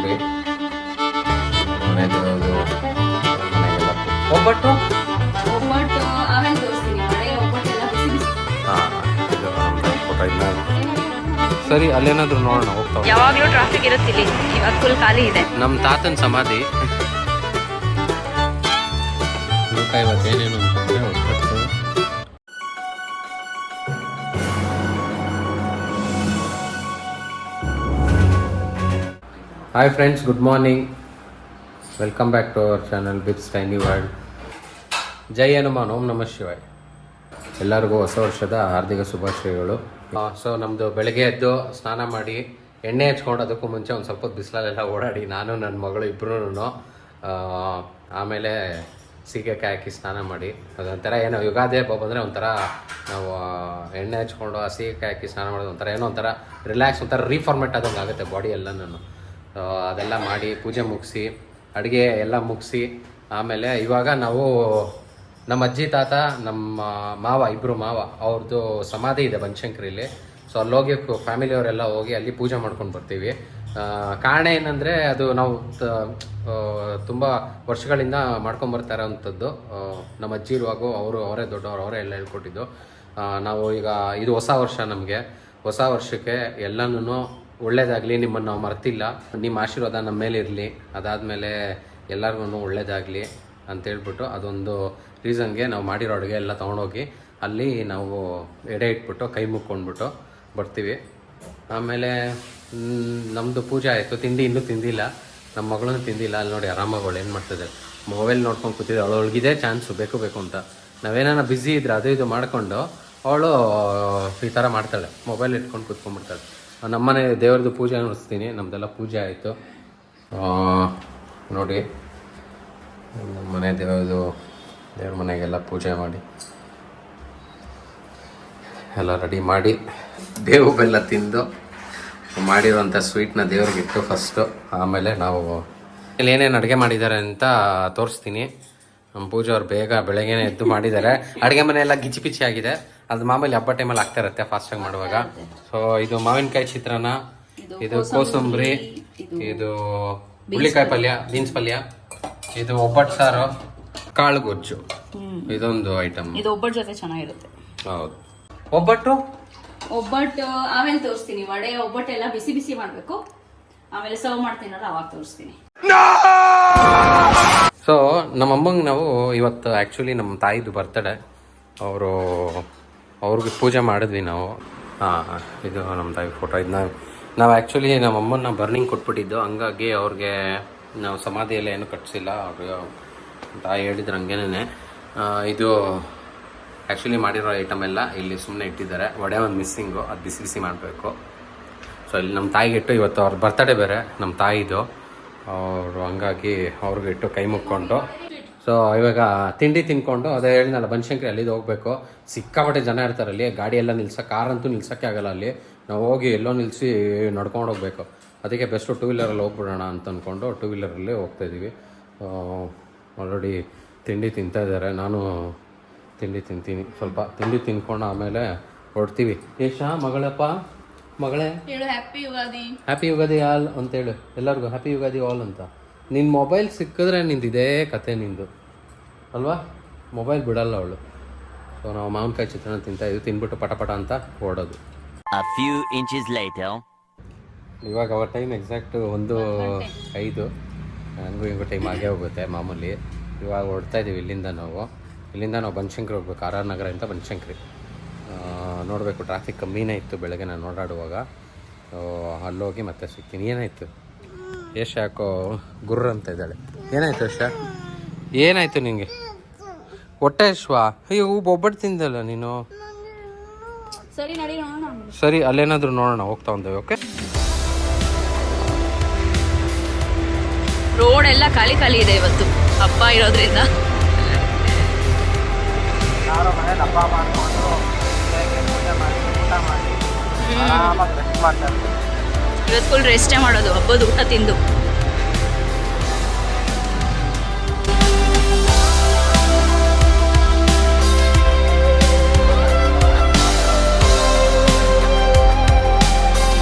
ನೋಡಿ ಮನೆದು ಮನೆಗೆಲ್ಲ ಒಬ್ಬಟ್ಟು ಒಬ್ಬಟ್ಟು ಆಮೇಲೆ ತೋರಿಸ್ತೀನಿ. ಮಳೆ ಒಬ್ಬಟ್ಟೆಲ್ಲ ಬಿಸಿ ಬಿಸಿ. ಹಾಂ ಇದು ಫೋಟೋ ಇದನ್ನ ಸರಿ ಅಲ್ಲೇನಾದರೂ ನೋಡೋಣ ಹೋಗ್ತಾ ಯಾವಾಗಲೂ ಟ್ರಾಫಿಕ್ ಇರುತ್ತಿಲ್ಲ, ಇವಾಗ ಫುಲ್ ಖಾಲಿ ಇದೆ. ನಮ್ಮ ತಾತನ ಸಮಾಧಿ ಇವತ್ತೇನೇನು ಅಂತಂದರೆ ಒಬ್ಬಟ್ಟು hi friends, good morning, welcome back to our channel Bibs tiny world. ಜೈ ಹನುಮಾನ್, ಓಂ ನಮಃ ಶಿವಾಯ್. ಎಲ್ಲರಿಗೂ ಹೊಸ ವರ್ಷದ ಹಾರ್ದಿಕ ಶುಭಾಶಯಗಳು. ಸೊ ನಮ್ಮದು ಬೆಳಗ್ಗೆ ಎದ್ದು ಸ್ನಾನ ಮಾಡಿ ಎಣ್ಣೆ ಹಚ್ಕೊಂಡು ಅದಕ್ಕೂ ಮುಂಚೆ ಒಂದು ಸ್ವಲ್ಪ ಬಿಸಿಲಲ್ಲೆಲ್ಲ ಓಡಾಡಿ ನಾನು ನನ್ನ ಮಗಳು ಇಬ್ಬರೂ ಆಮೇಲೆ ಸೀಗೆಕಾಯಿ ಹಾಕಿ ಸ್ನಾನ ಮಾಡಿ ಅದೊಂಥರ ಏನೋ ಯುಗಾದಿ ಹಬ್ಬ ಬಂದರೆ ಒಂಥರ ನಾವು ಎಣ್ಣೆ ಹಚ್ಕೊಂಡು ಆ ಸೀಗೆಕಾಯಿ ಹಾಕಿ ಸ್ನಾನ ಮಾಡೋದು ಒಂಥರ ಏನೋ ಒಂಥರ ರಿಲ್ಯಾಕ್ಸ್, ಒಂಥರ ರೀಫಾರ್ಮೇಟ್ ಆದಂಗೆ ಆಗುತ್ತೆ ಬಾಡಿ ಎಲ್ಲನೂ. ಅದೆಲ್ಲ ಮಾಡಿ ಪೂಜೆ ಮುಗಿಸಿ ಅಡುಗೆ ಎಲ್ಲ ಮುಗಿಸಿ ಆಮೇಲೆ ಇವಾಗ ನಾವು ನಮ್ಮ ಅಜ್ಜಿ ತಾತ ನಮ್ಮ ಮಾವ ಇಬ್ಬರು ಮಾವ ಅವ್ರದ್ದು ಸಮಾಧಿ ಇದೆ ಬನಶಂಕರಿಲಿ. ಸೊ ಅಲ್ಲೋಗಿ ಫ್ಯಾಮಿಲಿಯವರೆಲ್ಲ ಹೋಗಿ ಅಲ್ಲಿ ಪೂಜೆ ಮಾಡ್ಕೊಂಡು ಬರ್ತೀವಿ. ಕಾರಣ ಏನಂದರೆ ಅದು ನಾವು ತುಂಬ ವರ್ಷಗಳಿಂದ ಮಾಡ್ಕೊಂಬರ್ತಾ ಇರೋವಂಥದ್ದು. ನಮ್ಮ ಅಜ್ಜಿ ಇರುವಾಗೂ ಅವರೇ ದೊಡ್ಡವರು, ಅವರೇ ಎಲ್ಲ ಹೇಳ್ಕೊಟ್ಟಿದ್ದು. ನಾವು ಈಗ ಇದು ಹೊಸ ವರ್ಷ, ನಮಗೆ ಹೊಸ ವರ್ಷಕ್ಕೆ ಎಲ್ಲನೂ ಒಳ್ಳೇದಾಗಲಿ, ನಿಮ್ಮನ್ನು ನಾವು ಮರ್ತಿಲ್ಲ, ನಿಮ್ಮ ಆಶೀರ್ವಾದ ನಮ್ಮ ಮೇಲೆ ಇರಲಿ, ಅದಾದಮೇಲೆ ಎಲ್ಲರಿಗೂ ಒಳ್ಳೇದಾಗಲಿ ಅಂತೇಳ್ಬಿಟ್ಟು ಅದೊಂದು ರೀಸನ್ಗೆ ನಾವು ಮಾಡಿರೋ ಅಡುಗೆ ಎಲ್ಲ ತೊಗೊಂಡೋಗಿ ಅಲ್ಲಿ ನಾವು ಎಡೆ ಇಟ್ಬಿಟ್ಟು ಕೈ ಮುಕ್ಕೊಂಡ್ಬಿಟ್ಟು ಬರ್ತೀವಿ. ಆಮೇಲೆ ನಮ್ಮದು ಪೂಜೆ ಆಯಿತು. ತಿಂಡಿ ಇನ್ನೂ ತಿಂದಿಲ್ಲ, ನಮ್ಮ ಮಗಳೂ ತಿಂದಿಲ್ಲ. ಅಲ್ಲಿ ನೋಡಿ ಆರಾಮಾಗಿ ಏನು ಮಾಡ್ತಿದ್ದೆ, ಮೊಬೈಲ್ ನೋಡ್ಕೊಂಡು ಕೂತಿದ್ದೆ. ಅವಳಿಗಿದೆ ಚಾನ್ಸು ಬೇಕು ಅಂತ. ನಾವೇನಾನ ಬ್ಯುಸಿ ಇದ್ರೆ ಅದು ಇದು ಮಾಡಿಕೊಂಡು ಅವಳು ಈ ಥರ ಮಾಡ್ತಾಳೆ, ಮೊಬೈಲ್ ಇಟ್ಕೊಂಡು ಕೂತ್ಕೊಂಡ್ಬಿಡ್ತಾಳೆ. ನಮ್ಮನೆ ದೇವ್ರದ್ದು ಪೂಜೆ ನಡೆಸ್ತೀನಿ. ನಮ್ಮದೆಲ್ಲ ಪೂಜೆ ಆಯಿತು ನೋಡಿ. ನಮ್ಮ ಮನೆ ದೇವ್ರ ಮನೆಗೆಲ್ಲ ಪೂಜೆ ಮಾಡಿ ಎಲ್ಲ ರೆಡಿ ಮಾಡಿ ಬೇವು ಬೆಲ್ಲ ತಿಂದು ಮಾಡಿರೋಂಥ ಸ್ವೀಟ್ನ ದೇವ್ರಿಗೆ ಇಟ್ಟು ಫಸ್ಟು, ಆಮೇಲೆ ನಾವು ಇಲ್ಲಿ ಏನೇನು ಅಡುಗೆ ಮಾಡಿದ್ದಾರೆ ಅಂತ ತೋರಿಸ್ತೀನಿ. ನಮ್ಮ ಪೂಜೆ ಅವ್ರು ಬೇಗ ಬೆಳಗ್ಗೆನೇ ಎದ್ದು ಮಾಡಿದ್ದಾರೆ. ಅಡುಗೆ ಮನೆ ಎಲ್ಲ ಗಿಚಿ ಪಿಚಿ ಆಗಿದೆ. ಅದು ಮಾಮೂಲಿ ಹಬ್ಬ ಟೈಮಲ್ಲಿ ಆಗ್ತಾ ಇರುತ್ತೆ ಫಾಸ್ಟಾಗಿ ಮಾಡುವಾಗ. ಸೊ ಇದು ಮಾವಿನಕಾಯಿ ಚಿತ್ರಾನ್ನ, ಇದು ಕೋಸಂಬರಿ, ಇದು ಹುಳ್ಳಿಕಾಯಿ ಪಲ್ಯ, ಬೀನ್ಸ್ ಪಲ್ಯ, ಇದು ಒಬ್ಬಟ್ಟು ಸಾರು, ಕಾಳು ಗೊಜ್ಜು, ಇದೊಂದು ಐಟಮ್. ಇದು ಒಬ್ಬಟ್ಟು ಜೊತೆ ಚೆನ್ನಾಗಿರುತ್ತೆ. ಹೌದು, ಒಬ್ಬಟ್ಟು ಆಮೇಲೆ ತೋರಿಸ್ತೀನಿ. ವಡೆ ಒಬ್ಬಟ್ಟೆಲ್ಲ ಬಿಸಿ ಬಿಸಿ ಮಾಡಬೇಕು, ಆಮೇಲೆ ಸರ್ವ್ ಮಾಡ್ತೀನಲ್ಲ ಅವಾಗ ತೋರಿಸ್ತೀನಿ. ಸೊ ನಮ್ಮಮ್ಮಂಗೆ ನಾವು ಇವತ್ತು ಆ್ಯಕ್ಚುಲಿ ನಮ್ಮ ತಾಯಿದು ಬರ್ತಡೇ, ಅವ್ರಿಗೆ ಪೂಜೆ ಮಾಡಿದ್ವಿ ನಾವು. ಇದು ನಮ್ಮ ತಾಯಿ ಫೋಟೋ. ಇದು ನಾವು ಆ್ಯಕ್ಚುಲಿ ನಮ್ಮಮ್ಮನ ಬರ್ನಿಂಗ್ ಕೊಟ್ಬಿಟ್ಟಿದ್ದು, ಹಂಗಾಗಿ ಅವ್ರಿಗೆ ನಾವು ಸಮಾಧಿಯೆಲ್ಲ ಏನು ಕಟ್ಟಿಸಿಲ್ಲ. ಅವ್ರಿಗೆ ತಾಯಿ ಹೇಳಿದ್ರು ಹಂಗೇನೆ. ಇದು ಆ್ಯಕ್ಚುಲಿ ಮಾಡಿರೋ ಐಟಮ್ ಎಲ್ಲ ಇಲ್ಲಿ ಸುಮ್ಮನೆ ಇಟ್ಟಿದ್ದಾರೆ. ವಡೆ ಒಂದು ಮಿಸ್ಸಿಂಗು, ಅದು ಬಿಸಿ ಬಿಸಿ ಮಾಡಬೇಕು. ಸೊ ಇಲ್ಲಿ ನಮ್ಮ ತಾಯಿಗೆ ಇಟ್ಟು, ಇವತ್ತು ಅವ್ರ ಬರ್ತಡೇ ಬೇರೆ ನಮ್ಮ ತಾಯಿದು, ಅವರು ಹಂಗಾಗಿ ಅವ್ರಿಗೆ ಇಟ್ಟು ಕೈ ಮುಕ್ಕೊಂಡು. ಸೊ ಇವಾಗ ತಿಂಡಿ ತಿನ್ಕೊಂಡು ಅದೇ ಹೇಳಿದ್ನಲ್ಲ ಬನಶಂಕರಿ, ಅಲ್ಲಿದ್ದು ಹೋಗಬೇಕು. ಸಿಕ್ಕಾಪಟ್ಟೆ ಜನ ಇರ್ತಾರೆ ಅಲ್ಲಿ, ಗಾಡಿ ಎಲ್ಲ ನಿಲ್ಸೋಕೆ, ಕಾರಂತೂ ನಿಲ್ಸೋಕ್ಕೆ ಆಗಲ್ಲ ಅಲ್ಲಿ. ನಾವು ಹೋಗಿ ಎಲ್ಲೋ ನಿಲ್ಲಿಸಿ ನಡ್ಕೊಂಡು ಹೋಗಬೇಕು. ಅದಕ್ಕೆ ಬೆಸ್ಟು ಟೂ ವೀಲರಲ್ಲಿ ಹೋಗ್ಬಿಡೋಣ ಅಂತ ಅಂದ್ಕೊಂಡು ಟೂ ವೀಲರಲ್ಲಿ ಹೋಗ್ತಾಯಿದ್ದೀವಿ. ಆಲ್ರೆಡಿ ತಿಂಡಿ ತಿಂತಾಯಿದ್ದಾರೆ, ನಾನು ತಿಂಡಿ ತಿಂತೀನಿ. ಸ್ವಲ್ಪ ತಿಂಡಿ ತಿನ್ಕೊಂಡು ಆಮೇಲೆ ಹೊರಡ್ತೀವಿ. ಯಶಾ ಮಗಳೇ happy Ugadi, happy Ugadi all ಅಂತೇಳು ಎಲ್ಲರಿಗೂ, ಹ್ಯಾಪಿ ಯುಗಾದಿ ಆಲ್ ಅಂತ. ನಿನ್ನ ಮೊಬೈಲ್ ಸಿಕ್ಕಿದ್ರೆ ನಿಂದಿದೇ ಕತೆ ನಿಂದು ಅಲ್ವಾ, ಮೊಬೈಲ್ ಬಿಡಲ್ಲ ಅವಳು. ಸೊ ನಾವು ಮಾವಿನಕಾಯಿ ಚಿತ್ರಾನ್ನ ತಿಂತಾಯಿದ್ವಿ, ತಿನ್ಬಿಟ್ಟು ಪಟ ಅಂತ ಓಡೋದು. ಇವಾಗ ಅವರ ಟೈಮ್ ಎಕ್ಸಾಕ್ಟ್ 1:05. ನನಗೂ ಟೈಮ್ ಆಗೇ ಹೋಗುತ್ತೆ ಮಾಮೂಲಿ. ಇವಾಗ ಹೊರಡ್ತಾ ಇದ್ದೀವಿ ಇಲ್ಲಿಂದ ನಾವು ಬನಶಂಕರಿ ಹೋಗ್ಬೇಕು. ಆರ್ ಆರ್ ನಗರ ಅಂತ ಬನಶಂಕರಿ ನೋಡಬೇಕು. ಟ್ರಾಫಿಕ್ ಕಮ್ಮಿನೇ ಇತ್ತು ಬೆಳಗ್ಗೆ ನಾನು ಓಡಾಡುವಾಗ. ಅಲ್ಲೋಗಿ ಮತ್ತೆ ಸಿಗ್ತೀನಿ. ಏನಾಯಿತು ಯಶ್, ಯಾಕೋ ಗುರ್ರ ಅಂತ ಇದ್ದಾಳೆ. ಏನಾಯಿತು ಯಶ, ಏನಾಯಿತು ನಿನಗೆ? ಹೊಟ್ಟೆ ಅಶ್ವಾ? ಅಯ್ಯೋ ಒಬ್ಬಟ್ಟು ತಿಂದಲ್ಲ ನೀನು. ಸರಿ ಅಲ್ಲೇನಾದರೂ ನೋಡೋಣ, ಹೋಗ್ತಾ ಒಂದೇವೆ. ಓಕೆ, ರೋಡ್ ಎಲ್ಲ ಖಾಲಿ ಇದೆ ಇವತ್ತು ಹಬ್ಬ ಇರೋದ್ರಿಂದ. ಇವತ್ತು ಫುಲ್ ರೆಸ್ಟೇ ಮಾಡೋದು, ಹಬ್ಬದ ಊಟ ತಿಂದು.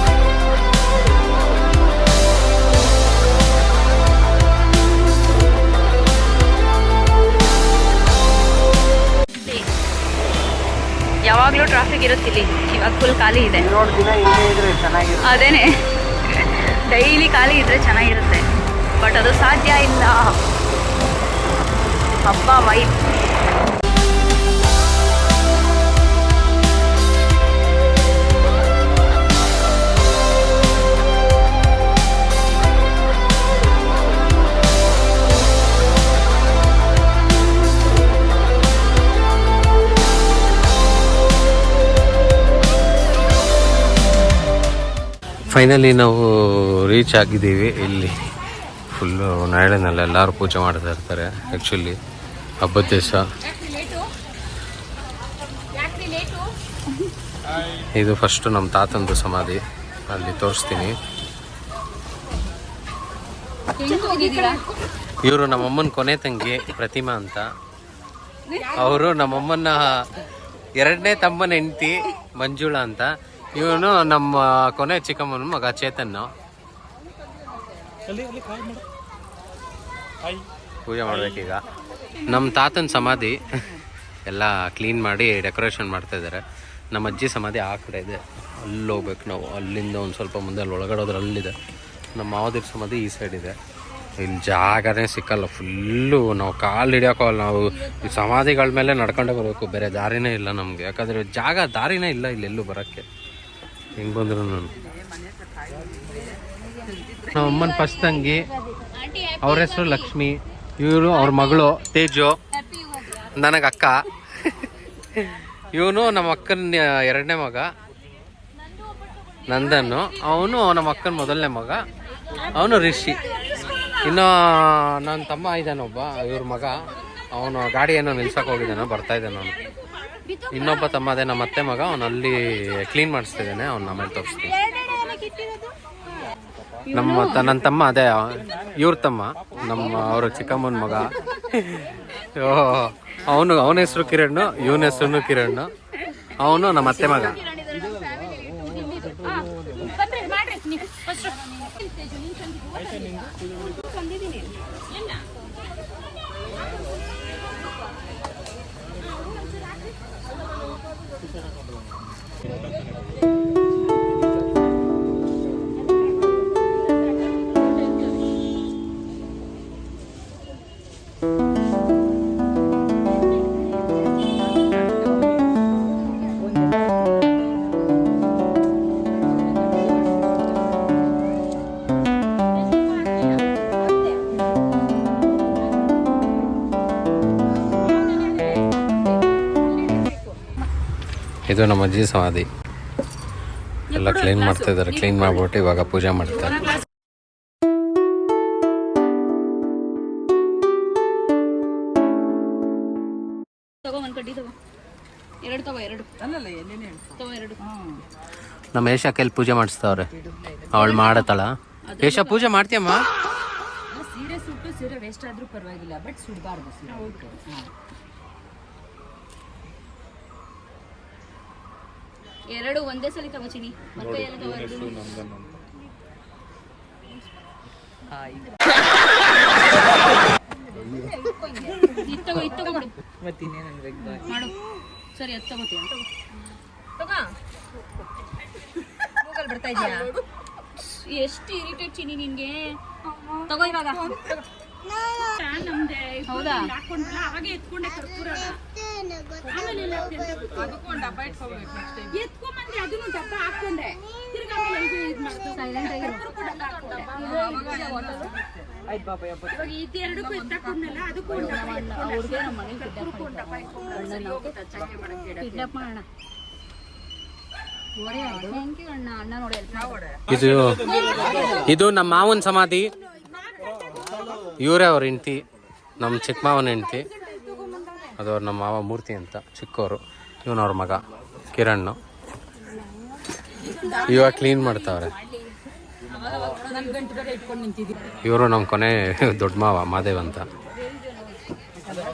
ಇರುತ್ತೆ ಇಲ್ಲಿ. ಇವಾಗ ಫುಲ್ ಖಾಲಿ ಇದೆ. ರೋಡ್ ದಿನ ಇಲ್ಲೇ ಇದ್ರೆ ಚೆನ್ನಾಗಿರುತ್ತೆ. ಅದೇನೆ, ಡೈಲಿ ಖಾಲಿ ಇದ್ರೆ ಚೆನ್ನಾಗಿರುತ್ತೆ, ಬಟ್ ಅದು ಸಾಧ್ಯ ಇಲ್ಲ. ಹಬ್ಬ ವೈಬ್. ಫೈನಲಿ ನಾವು ರೀಚ್ ಆಗಿದ್ದೀವಿ. ಇಲ್ಲಿ ಫುಲ್ಲು ನಾಳೆನೆಲ್ಲ ಎಲ್ಲರೂ ಪೂಜೆ ಮಾಡ್ತಾ ಇರ್ತಾರೆ. ಆ್ಯಕ್ಚುಲಿ ಹಬ್ಬದ ದಿವಸ ಇದು ಫಸ್ಟು ನಮ್ಮ ತಾತಂದು ಸಮಾಧಿ, ಅಲ್ಲಿ ತೋರಿಸ್ತೀನಿ. ಇವರು ನಮ್ಮಮ್ಮನ ಕೊನೆ ತಂಗಿ ಪ್ರತಿಮಾ ಅಂತ. ಅವರು ನಮ್ಮಮ್ಮನ ಎರಡನೇ ತಮ್ಮನ ಹೆಂಡತಿ ಮಂಜುಳಾ ಅಂತ. ಇವನು ನಮ್ಮ ಕೊನೆ ಚಿಕ್ಕಮ್ಮನ ಮಗ ಚೇತನ್. ಪೂಜೆ ಮಾಡ್ಬೇಕೀಗ. ನಮ್ಮ ತಾತನ ಸಮಾಧಿ ಎಲ್ಲ ಕ್ಲೀನ್ ಮಾಡಿ ಡೆಕೋರೇಷನ್ ಮಾಡ್ತಾ ಇದ್ದಾರೆ. ನಮ್ಮ ಅಜ್ಜಿ ಸಮಾಧಿ ಆ ಕಡೆ ಇದೆ, ಅಲ್ಲಿ ಹೋಗ್ಬೇಕು ನಾವು. ಅಲ್ಲಿಂದ ಒಂದು ಸ್ವಲ್ಪ ಮುಂದೆ ಅಲ್ಲಿ ಒಳಗಡೆ ಹೋದ್ರೆ ಅಲ್ಲಿದೆ. ನಮ್ಮ ಮಾವದಿರ ಸಮಾಧಿ ಈ ಸೈಡ್ ಇದೆ. ಇಲ್ಲಿ ಜಾಗನೇ ಸಿಕ್ಕಲ್ಲ, ಫುಲ್ಲು ನಾವು ಕಾಲು ಹಿಡಿಯೋಕ್ಕಲ್ಲ. ನಾವು ಈ ಸಮಾಧಿಗಳ ಮೇಲೆ ನಡ್ಕೊಂಡೇ ಬರಬೇಕು, ಬೇರೆ ದಾರಿನೇ ಇಲ್ಲ ನಮಗೆ. ಯಾಕಂದರೆ ದಾರಿನೇ ಇಲ್ಲ ಇಲ್ಲೆಲ್ಲೂ ಬರೋಕ್ಕೆ. ಹೆಂಗೆ ಬಂದರು ನಾನು. ನಮ್ಮ ಅಮ್ಮನ ಫಸ್ಟ್ ತಂಗಿ, ಅವ್ರ ಹೆಸರು ಲಕ್ಷ್ಮಿ. ಇವರು ಅವ್ರ ಮಗಳು ತೇಜು, ನನಗೆ ಅಕ್ಕ. ಇವನು ನಮ್ಮ ಅಕ್ಕನ ಎರಡನೇ ಮಗ ನಂದನ್ನು. ಅವನು ನಮ್ಮ ಅಕ್ಕನ ಮೊದಲನೇ ಮಗ, ಅವನು ರಿಷಿ. ಇನ್ನು ನನ್ನ ತಮ್ಮ ಇದ್ದಾನೊಬ್ಬ, ಇವ್ರ ಮಗ. ಅವನು ಗಾಡಿ ಏನೋ ನಿಲ್ಸಕ್ಕೆ ಹೋಗಿದ್ದಾನೋ, ಬರ್ತಾ ಇದ್ದಾನೆ ಅವನು. ಇನ್ನೊಬ್ಬ ತಮ್ಮ ಅದೇ ನಮ್ಮ ಅತ್ತೆ ಮಗ, ಅವನು ಅಲ್ಲಿ ಕ್ಲೀನ್ ಮಾಡಿಸ್ತಿದ್ದಾನೆ. ಅವ್ನು ಆಮೇಲೆ ತೋರಿಸ್ತೀನಿ. ನನ್ನ ತಮ್ಮ ಅದೇ ಇವ್ರ ತಮ್ಮ, ಅವ್ರ ಚಿಕ್ಕಮ್ಮನ ಮಗ. ಅವನ ಹೆಸರು ಕಿರಣ್, ಇವನ ಹೆಸರು ಕಿರಣ್. ಅವನು ನಮ್ಮ ಅತ್ತೆ ಮಗ. ಇದು ನಮ್ಮ ಅಜ್ಜಿ ಸಮಾಧಿ. ಎಲ್ಲ ಕ್ಲೀನ್ ಮಾಡ್ತಾ ಇದ್ದಾರೆ. ಕ್ಲೀನ್ ಮಾಡ್ಬಿಟ್ಟು ಇವಾಗ ಪೂಜೆ ಮಾಡ್ತಾರೆ. ನಮ್ಮ ಏಷಾ ಕೈಲಿ ಪೂಜೆ ಮಾಡಿಸ್ತವ್ರೆ. ಅವಳು ಮಾಡತ್ತಳ. ಏಷಾ ಪೂಜೆ ಮಾಡ್ತೀಯಮ್ಮ? ಸೀರೆ ಸುಟ್ಟು ಸೀರೆ ವೇಸ್ಟ್ ಆದ್ರೂ ಪರವಾಗಿಲ್ಲ, ಬಟ್ ಸುಡಬಾರ್ದು. ಎರಡು ಒಂದೇ ಸಲ ತಗೋತೀನಿ. ಮತ್ತೆ ಎಲ್ಲ ತಗೋತೀನಿ. ಮಾಡು ಸರಿ, ಅದು ತಗೋತೀನಿ. ಬರ್ತಾ ಇದೆಯಾ? ಎಷ್ಟು ಇರಿಟೇಟ್ ಚಿನಿ ನಿನ್ಗೆ. ತಗೋ ಇವಾಗ. ಹೌದಾ? ಇದು ನಮ್ಮ ಮಾವನ ಸಮಾಧಿ. ಇವರೇ ಅವ್ರ ಹೆಂಡತಿ, ನಮ್ಮ ಚಿಕ್ಕ ಮಾವನ ಹೆಂಡತಿ. ಅದು ಅವ್ರು ನಮ್ಮ ಮಾವ ಮೂರ್ತಿ ಅಂತ, ಚಿಕ್ಕವರು. ಇವನವ್ರ ಮಗ ಕಿರಣ್. ಇವಾಗ ಕ್ಲೀನ್ ಮಾಡ್ತಾವ್ರೆ. ಇವರು ನಮ್ಮ ಕೊನೆ ದೊಡ್ಡ ಮಾವ ಮಾದೇವ್ ಅಂತ.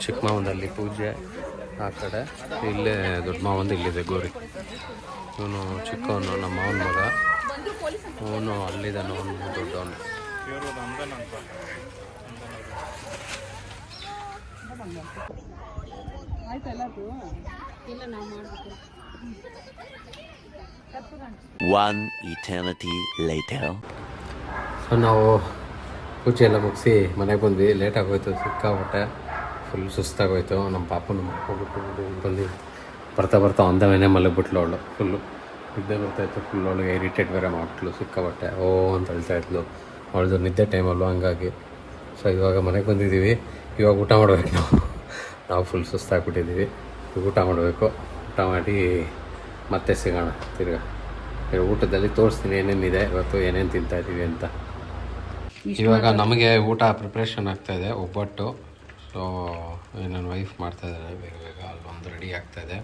ಚಿಕ್ಕ ಮಾವನಲ್ಲಿ ಪೂಜೆ ಆ ಕಡೆ, ಇಲ್ಲೇ ದೊಡ್ಡ ಮಾವಂದು ಇಲ್ಲಿದೆ ಗೋರಿ. ಇವನು ಚಿಕ್ಕವನು, ನಮ್ಮ ಮಾವನ ಮಗ. ಅವನು ಅಲ್ಲಿದ್ದಾನೆ, ಅವನು ದೊಡ್ಡವನು. ಇಲ್ಲ ನಾವು ಮಾಡ್ಬೇಕು. One eternity later. ಸೊ ನಾವು ಪೂಜೆ ಎಲ್ಲ ಮುಗಿಸಿ ಮನೆಗೆ ಬಂದ್ವಿ. ಲೇಟಾಗೋಯ್ತು, ಸಿಕ್ಕಾಬಿಟ್ಟೆ ಫುಲ್ ಸುಸ್ತಾಗೋಯ್ತು. ನಮ್ಮ ಪಾಪನ ಹೋಗ್ಬಿಟ್ಟು ಬಂದು ಬರ್ತಾ ಬರ್ತಾ ಒಂದವೇನೆ ಮಲಗಿಬಿಟ್ಲು ಅವಳು. ಫುಲ್ಲು ನಿದ್ದೆ ಬರ್ತಾಯಿತ್ತು. ಫುಲ್ ಅವಳಿಗೆ ಇರಿಟೇಟ್ ಬೇರೆ ಮಾಡ್ಬಿಟ್ಲು, ಸಿಕ್ಕಾಬಟ್ಟೆ ಓ ಅಂತ ಹೇಳ್ತಾಯಿದ್ಲು. ಅವಳದು ನಿದ್ದೆ ಟೈಮಲ್ವ, ಹಂಗಾಗಿ. ಸೊ ಇವಾಗ ಮನೆಗೆ ಬಂದಿದ್ದೀವಿ. ಇವಾಗ ಊಟ ಮಾಡ್ಬೇಕು ನಾವು ಫುಲ್ ಸುಸ್ತಾಗ್ಬಿಟ್ಟಿದ್ದೀವಿ. ಊಟ ಮಾಡಬೇಕು. ಊಟ ಮಾಡಿ ಮತ್ತೆ ಸಿಗೋಣ ತಿರ್ಗಾ. ಊಟದಲ್ಲಿ ತೋರಿಸ್ತೀನಿ ಏನೇನಿದೆ ಇವತ್ತು, ಏನೇನು ತಿಂತಾಯಿದ್ದೀವಿ ಅಂತ. ಇವಾಗ ನಮಗೆ ಊಟ ಪ್ರಿಪ್ರೇಷನ್ ಆಗ್ತಾಯಿದೆ, ಒಬ್ಬಟ್ಟು. ಸೊ ನನ್ನ ವೈಫ್ ಮಾಡ್ತಾಯಿದ್ದಾರೆ ಬೇಗ ಬೇಗ. ಅಲ್ಲೊಂದು ರೆಡಿ ಆಗ್ತಾಯಿದೆ,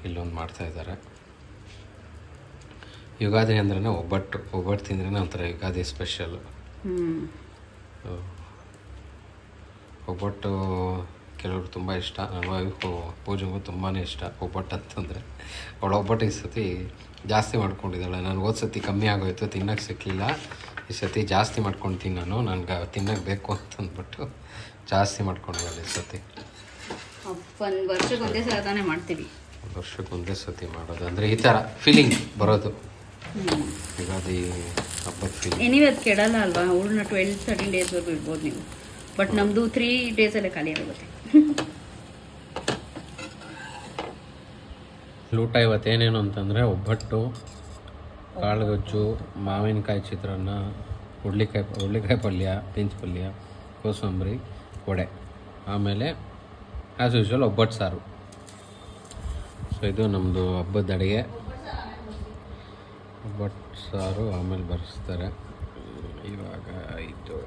ಇಲ್ಲೊಂದು ಮಾಡ್ತಾಯಿದ್ದಾರೆ. ಯುಗಾದಿ ಅಂದ್ರೇ ಒಬ್ಬಟ್ಟು ತಿಂದ್ರೇ ಒಂಥರ ಯುಗಾದಿ ಸ್ಪೆಷಲ್ಲು. ಒಬ್ಬಟ್ಟು ಕೆಲವ್ರಿಗೆ ತುಂಬ ಇಷ್ಟ. ನನ್ನ ವೈಫು ಪೂಜೆಗೂ ತುಂಬಾ ಇಷ್ಟ ಒಬ್ಬಟ್ಟು ಅಂತಂದರೆ. ಅವಳು ಒಬ್ಬಟ್ಟು ಈ ಸತಿ ಜಾಸ್ತಿ ಮಾಡ್ಕೊಂಡಿದ್ದಾಳೆ. ನಾನು ಹೋದ ಸತಿ ಕಮ್ಮಿ ಆಗೋಯ್ತು, ತಿನ್ನೋಕ್ಕೆ ಸಿಕ್ಕಲಿಲ್ಲ. ಈ ಸತಿ ಜಾಸ್ತಿ ಮಾಡ್ಕೊಳ್ತೀನಿ ನಾನು. ನನಗೆ ತಿನ್ನೋಕ್ಕೆ ಬೇಕು ಅಂತಂದ್ಬಿಟ್ಟು ಜಾಸ್ತಿ ಮಾಡ್ಕೊಂಡಿದ್ದಾಳೆ ಈ ಸತಿ. ಒಂದು ವರ್ಷಕ್ಕೆ ಒಂದೇ ಸಲ ತಾನೇ ಮಾಡ್ತೀವಿ. ಒಂದು ವರ್ಷಕ್ಕೆ ಒಂದೇ ಸತಿ ಮಾಡೋದು ಅಂದರೆ ಈ ಥರ ಫೀಲಿಂಗ್ ಬರೋದು, ಯುಗಾದಿ ಹಬ್ಬದ ಫೀಲಿಂಗ್. ಎನಿವೆ ಅದು ಕೆಡಲ್ಲ ಅಲ್ವಾ, ಊರನ್ನ 12-13 ಡೇಸ್ವರೆಗೂ ಇಡ್ಬೋದು ನೀವು. ಬಟ್ ನಮ್ಮದು 3 ಡೇಸಲ್ಲೇ ಖಾಲಿ ಆಗುತ್ತೆ. ಊಟ ಇವತ್ತೇನೇನು ಅಂತಂದರೆ ಒಬ್ಬಟ್ಟು, ಕಾಳುಗೊಜ್ಜು, ಮಾವಿನಕಾಯಿ ಚಿತ್ರಾನ್ನ, ಹುರುಳಿಕಾಯಿ ಪಲ್ಯ, ಬೀನ್ಸ್ ಪಲ್ಯ, ಕೋಸಂಬರಿ, ವಡೆ, ಆಮೇಲೆ ಆ್ಯಸ್ ಯೂಶ್ವಲ್ ಒಬ್ಬಟ್ಟು ಸಾರು. ಸೊ ಇದು ನಮ್ಮದು ಹಬ್ಬದ ಅಡುಗೆ. ಒಬ್ಬಟ್ಟು ಸಾರು ಆಮೇಲೆ ಬರೆಸ್ತಾರೆ. ಇವಾಗ ಇದು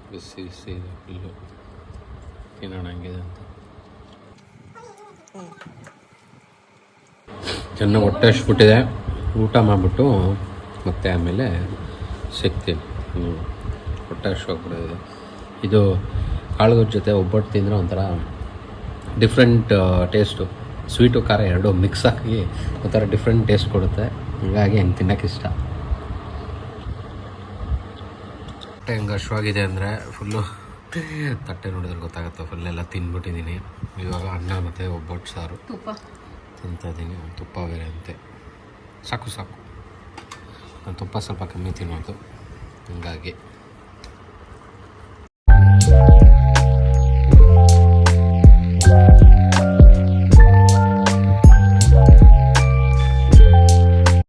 ಬಿಸಿ ಬಿಸಿ ಇದೆ ಫುಲ್ಲು. ತಿನ್ನೋಣ ಹಂಗಿದೆ ಅಂತ. ಚೆನ್ನಾಗಿ ಹೊಟ್ಟೆ ಹಸ್ಬಿಟ್ಟಿದೆ. ಊಟ ಮಾಡಿಬಿಟ್ಟು ಮತ್ತೆ ಆಮೇಲೆ ಸಿಗ್ತೀನಿ. ಹೊಟ್ಟೆ ಹಸ್ವಾಗ್ಬಿಟ್ಟಿದೆ. ಇದು ಕಾಳುಗೊಜ್ಜು ಜೊತೆ ಒಬ್ಬಟ್ಟು ತಿಂದರೆ ಒಂಥರ ಡಿಫ್ರೆಂಟ್ ಟೇಸ್ಟು. ಸ್ವೀಟು ಖಾರ ಎರಡೂ ಮಿಕ್ಸ್ ಆಗಿ ಒಂಥರ ಡಿಫ್ರೆಂಟ್ ಟೇಸ್ಟ್ ಕೊಡುತ್ತೆ. ಹೀಗಾಗಿ ಹಂಗೆ ತಿನ್ನೋಕ್ಕೆ ಇಷ್ಟ. ಹೊಟ್ಟೆ ಹೆಂಗೆ ಹಶ್ವಾಗಿದೆ ಅಂದರೆ ಫುಲ್ಲು ತಟ್ಟೆ ನೋಡಿದ್ರೆ ಗೊತ್ತಾಗುತ್ತೆ. ಫುಲ್ಲೆಲ್ಲ ತಿಂದ್ಬಿಟ್ಟಿದ್ದೀನಿ. ಇವಾಗ ಅನ್ನ ಮತ್ತು ಒಬ್ಬಟ್ಟು ಸಾರು ತುಪ್ಪ ತಿಂತಾಯಿದ್ದೀನಿ. ತುಪ್ಪ ಬೇರೆ ಅಂತೆ. ಸಾಕು ನಾನು ತುಪ್ಪ ಸ್ವಲ್ಪ ಕಮ್ಮಿ ತಿನ್ನೋದು, ಹಂಗಾಗಿ